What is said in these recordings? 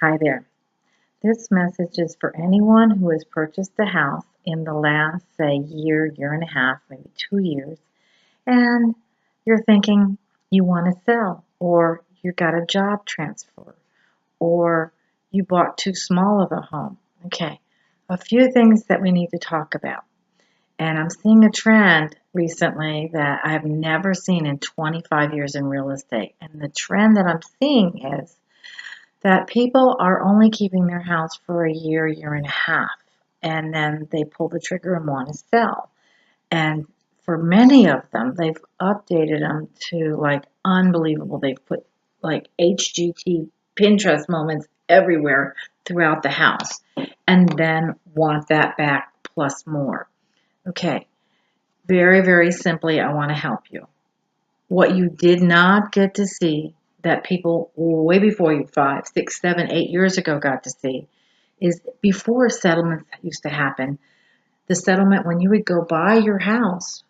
Hi there. This message is for anyone who has purchased a house in the last, say, year and a half, maybe 2 years, and you're thinking you want to sell, or you got a job transfer, or you bought too small of a home. Okay, a few things that we need to talk about. And I'm seeing a trend recently that I have never seen in 25 years in real estate. And the trend that I'm seeing is that people are only keeping their house for a year and a half, and then they pull the trigger and want to sell. And for many of them, they've updated them to like unbelievable. They've put like HGT Pinterest moments everywhere throughout the house, and then want that back plus more. Okay, very, very simply, I want to help you. What you did not get to see that people way before you 5, 6, 7, 8 years ago got to see is before settlements used to happen. The settlement when you would go buy your house,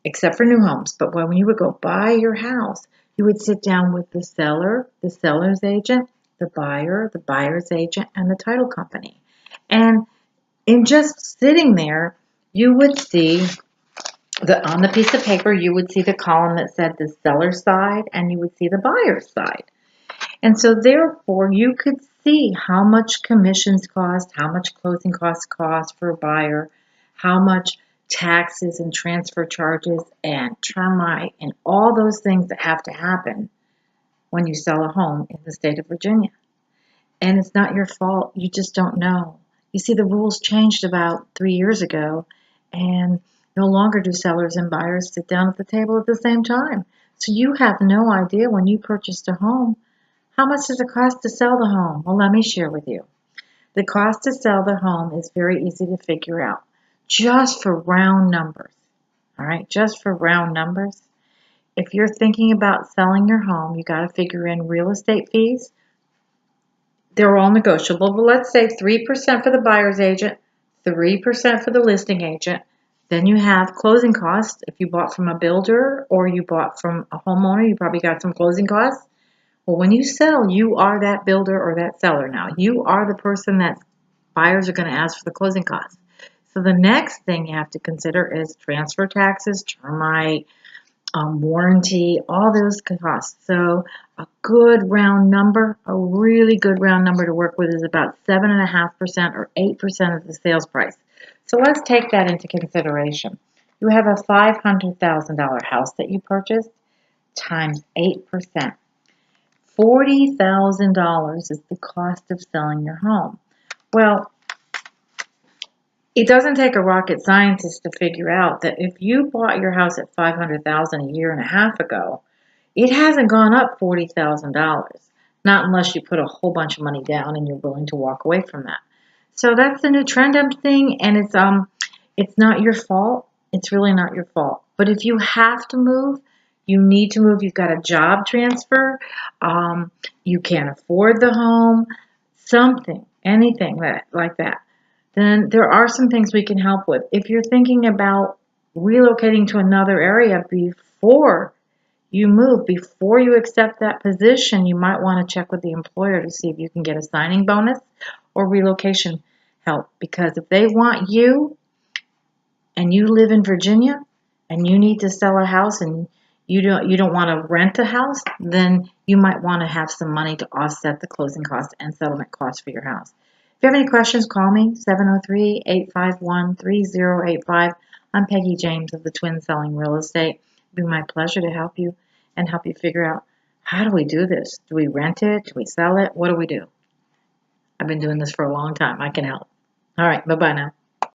except for new homes, but when you would go buy your house, you would sit down with the seller, the seller's agent, the buyer, the buyer's agent, and the title company. And in just sitting there, you would see on the piece of paper, you would see the column that said the seller's side and you would see the buyer's side. And so therefore, you could see how much commissions cost, how much closing costs cost for a buyer, how much taxes and transfer charges and termite and all those things that have to happen when you sell a home in the state of Virginia. And it's not your fault. You just don't know. You see, the rules changed about 3 years ago, and no longer do sellers and buyers sit down at the table at the same time. So you have no idea when you purchased a home, how much does it cost to sell the home? Well, let me share with you. The cost to sell the home is very easy to figure out, just for round numbers. All right, just for round numbers. If you're thinking about selling your home, you got to figure in real estate fees. They're all negotiable, but let's say 3% for the buyer's agent, 3% for the listing agent. Then you have closing costs. If you bought from a builder or you bought from a homeowner, you probably got some closing costs. Well, when you sell, you are that builder or that seller now. You are the person that buyers are going to ask for the closing costs. So the next thing you have to consider is transfer taxes, termite, warranty, all those costs. So a good round number, a really good round number to work with is about 7.5% or 8% of the sales price. So let's take that into consideration. You have a $500,000 house that you purchased times 8%. $40,000 is the cost of selling your home. Well, it doesn't take a rocket scientist to figure out that if you bought your house at $500,000 a year and a half ago, it hasn't gone up $40,000. Not unless you put a whole bunch of money down and you're willing to walk away from that. So that's the new trend I'm seeing, and it's not your fault. It's really not your fault. But if you have to move, you need to move. You've got a job transfer. You can't afford the home. Something, anything like that. Then there are some things we can help with. If you're thinking about relocating to another area before you move, before you accept that position, you might want to check with the employer to see if you can get a signing bonus or relocation help. Because if they want you and you live in Virginia and you need to sell a house and you don't want to rent a house, then you might want to have some money to offset the closing costs and settlement costs for your house. If you have any questions, call me, 703-851-3085. I'm Peggy James of the Twin Selling Real Estate. It'd be my pleasure to help you and help you figure out, how do we do this? Do we rent it? Do we sell it? What do we do? I've been doing this for a long time. I can help. All right, bye-bye now.